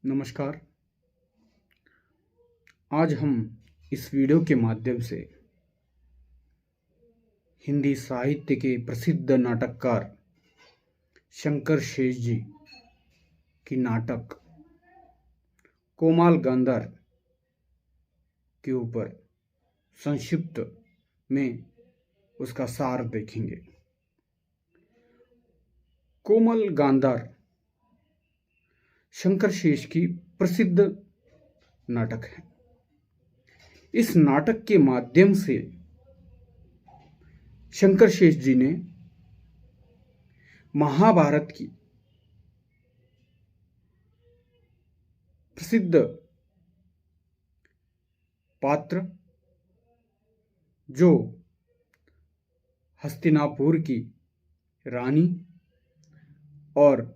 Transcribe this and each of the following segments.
नमस्कार। आज हम इस वीडियो के माध्यम से हिंदी साहित्य के प्रसिद्ध नाटककार शंकर शेष जी की नाटक कोमाल गांधार के ऊपर संक्षिप्त में उसका सार देखेंगे। कोमल गांधार शंकर शेष की प्रसिद्ध नाटक है। इस नाटक के माध्यम से शंकर शेष जी ने महाभारत की प्रसिद्ध पात्र जो हस्तिनापुर की रानी और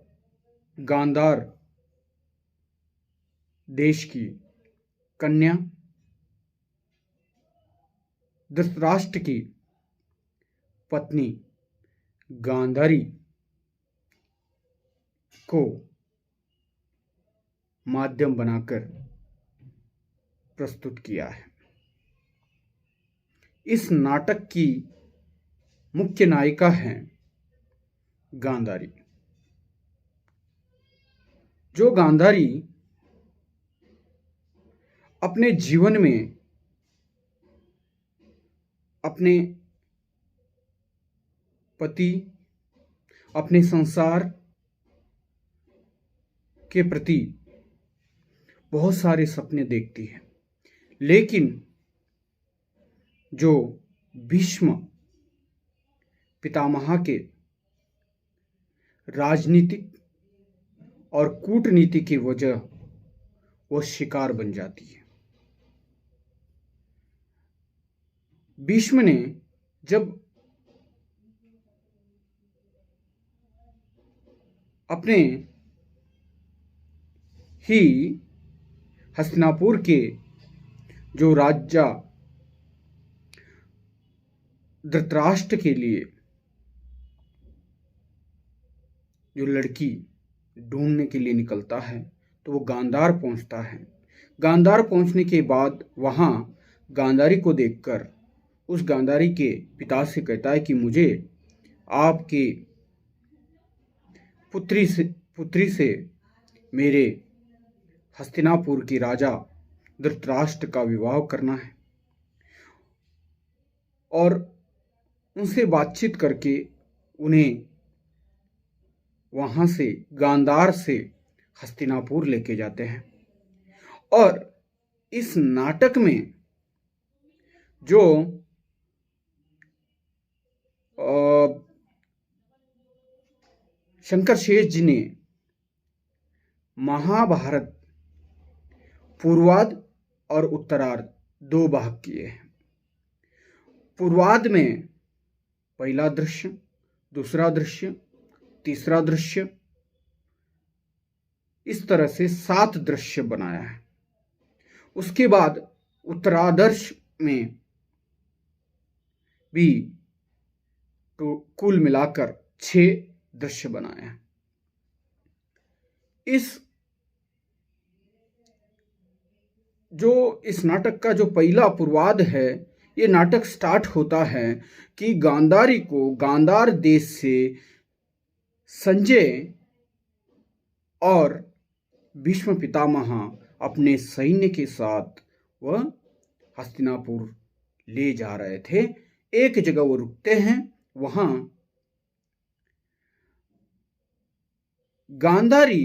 गांधार देश की कन्या धृतराष्ट्र की पत्नी गांधारी को माध्यम बनाकर प्रस्तुत किया है। इस नाटक की मुख्य नायिका है गांधारी। जो गांधारी अपने जीवन में अपने पति, अपने संसार के प्रति बहुत सारे सपने देखती है, लेकिन जो भीष्म पितामह के राजनीतिक और कूटनीति की वजह वो शिकार बन जाती है। भीष्म ने जब अपने ही हस्तिनापुर के जो राजा धृतराष्ट्र के लिए जो लड़की ढूंढने के लिए निकलता है तो वो गांधार पहुंचता है। गांधार पहुंचने के बाद वहां गांधारी को देखकर उस गांधारी के पिता से कहता है कि मुझे आपके पुत्री से मेरे हस्तिनापुर की राजा धृतराष्ट्र का विवाह करना है, और उनसे बातचीत करके उन्हें वहां से गांधार से हस्तिनापुर लेके जाते हैं। और इस नाटक में जो शंकर शेष जी ने महाभारत पूर्वार्ध और उत्तरार्ध दो भाग किए हैं। पूर्वार्ध में पहला दृश्य, दूसरा दृश्य, तीसरा दृश्य, इस तरह से 7 दृश्य बनाया है। उसके बाद उत्तरार्ध में भी तो कुल मिलाकर 6 दृश्य बनाया है। इस नाटक का जो पहला पूर्वार्ध है, ये नाटक स्टार्ट होता है कि गांधारी को गांधार देश से संजय और भीष्म पितामह अपने सैन्य के साथ वह हस्तिनापुर ले जा रहे थे। एक जगह वो रुकते हैं, वहां गांधारी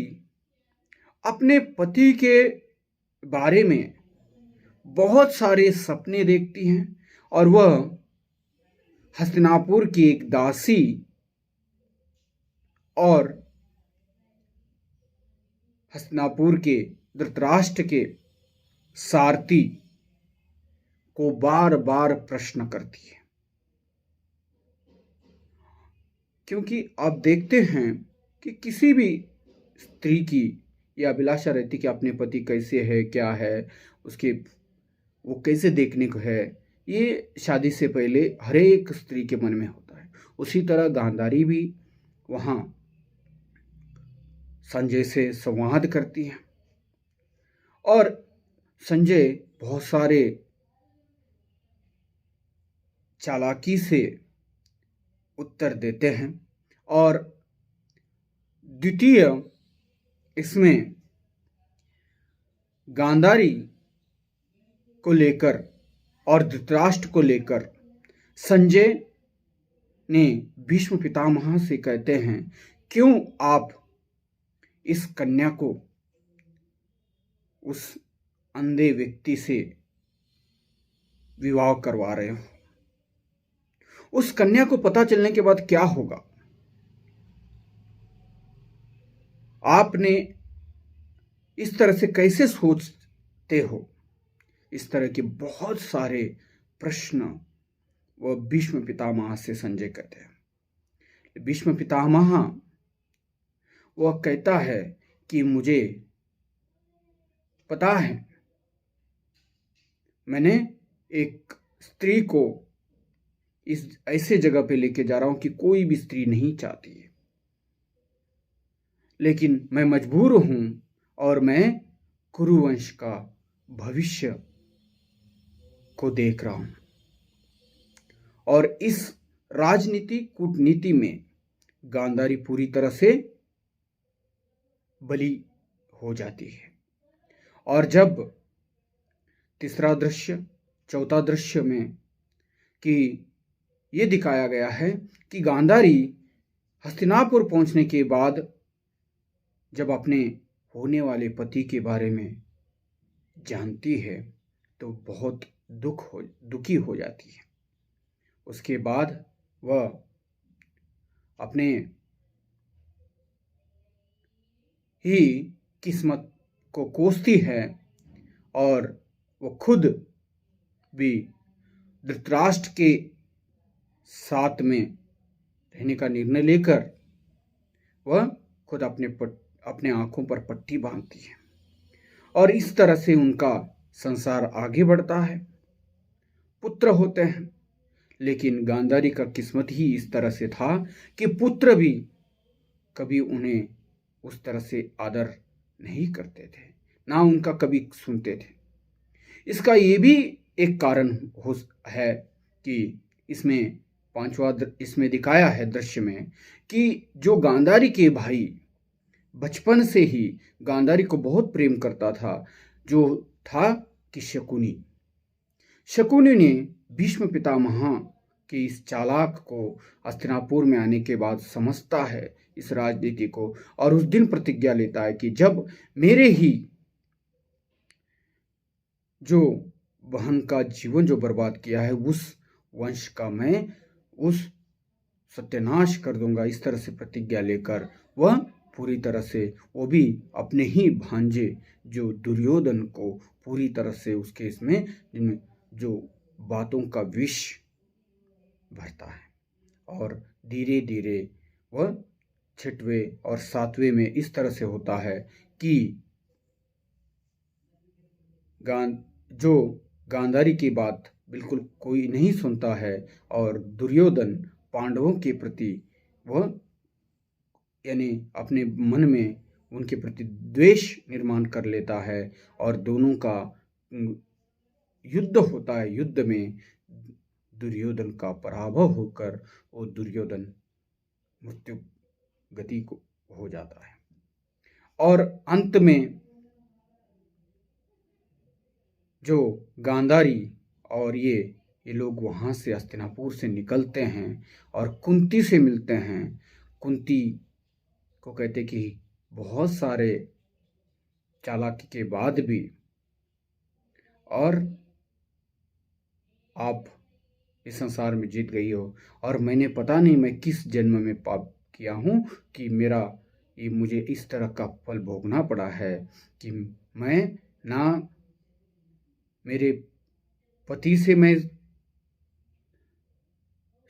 अपने पति के बारे में बहुत सारे सपने देखती हैं और वह हस्तिनापुर की एक दासी और हस्तिनापुर के धृतराष्ट्र के सारथी को बार बार प्रश्न करती है, क्योंकि आप देखते हैं कि किसी भी स्त्री की यह अभिलाषा रहती कि अपने पति कैसे है, क्या है, उसके वो कैसे देखने को है। ये शादी से पहले हर एक स्त्री के मन में होता है। उसी तरह गांधारी भी वहाँ संजय से संवाद करती है और संजय बहुत सारे चालाकी से उत्तर देते हैं। और द्वितीय इसमें गांधारी को लेकर और धृतराष्ट्र को लेकर संजय ने भीष्म पितामह से कहते हैं, क्यों आप इस कन्या को उस अंधे व्यक्ति से विवाह करवा रहे हो? उस कन्या को पता चलने के बाद क्या होगा? आपने इस तरह से कैसे सोचते हो? इस तरह के बहुत सारे प्रश्न वह भीष्म पितामह से संजय कहते हैं। भीष्म पितामह वह कहता है कि मुझे पता है, मैंने एक स्त्री को इस ऐसे जगह पे लेके जा रहा हूं कि कोई भी स्त्री नहीं चाहती है, लेकिन मैं मजबूर हूं और मैं कुरुवंश का भविष्य को देख रहा हूं। और इस राजनीति कूटनीति में गांधारी पूरी तरह से बली हो जाती है। और जब तीसरा दृश्य, चौथा दृश्य में कि ये दिखाया गया है कि गांधारी हस्तिनापुर पहुंचने के बाद जब अपने होने वाले पति के बारे में जानती है तो बहुत दुखी हो जाती है। उसके बाद वह अपने ही किस्मत को कोसती है और वो खुद भी धृतराष्ट्र के साथ में रहने का निर्णय लेकर वह खुद अपने आंखों पर पट्टी बांधती है। और इस तरह से उनका संसार आगे बढ़ता है, पुत्र होते हैं। लेकिन गांधारी का किस्मत ही इस तरह से था कि पुत्र भी कभी उन्हें उस तरह से आदर नहीं करते थे, ना उनका कभी सुनते थे। इसका ये भी एक कारण है कि इसमें पांचवा इसमें दिखाया है दृश्य में कि जो गांधारी के भाई बचपन से ही गांधारी को बहुत प्रेम करता था, जो था कि शकुनी ने भीष्म पितामह के इस चालाक को हस्तिनापुर में आने के बाद समझता है इस राजनीति को, और उस दिन प्रतिज्ञा लेता है कि जब मेरे ही जो बहन का जीवन जो बर्बाद किया है उस वंश का मैं उस सत्यानाश कर दूंगा। इस तरह से प्रतिज्ञा लेकर वह पूरी तरह से वो भी अपने ही भांजे जो दुर्योधन को पूरी तरह से उसके इसमें जो बातों का विष भरता है। और धीरे धीरे वह छठवें और सातवें में इस तरह से होता है कि जो गांधारी की बात बिल्कुल कोई नहीं सुनता है और दुर्योधन पांडवों के प्रति वह यानी अपने मन में उनके प्रति द्वेष निर्माण कर लेता है और दोनों का युद्ध होता है। युद्ध में दुर्योधन का पराभव होकर वो दुर्योधन मृत्यु गति को हो जाता है। और अंत में जो गांधारी और ये लोग वहाँ से हस्तिनापुर से निकलते हैं और कुंती से मिलते हैं। कुंती को कहते कि बहुत सारे चालाकी के बाद भी और आप इस संसार में जीत गई हो, और मैंने पता नहीं मैं किस जन्म में पाप किया हूँ कि मुझे इस तरह का फल भोगना पड़ा है कि मैं ना मेरे पति से मैं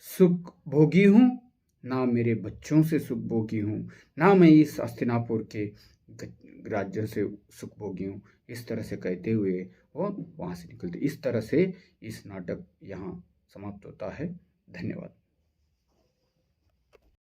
सुख भोगी हूँ, ना मेरे बच्चों से सुख भोगी हूँ, ना मैं इस हस्तिनापुर के राज्य से सुख भोगी हूँ। इस तरह से कहते हुए वो वहाँ से निकलते। इस तरह से इस नाटक यहाँ समाप्त होता है। धन्यवाद।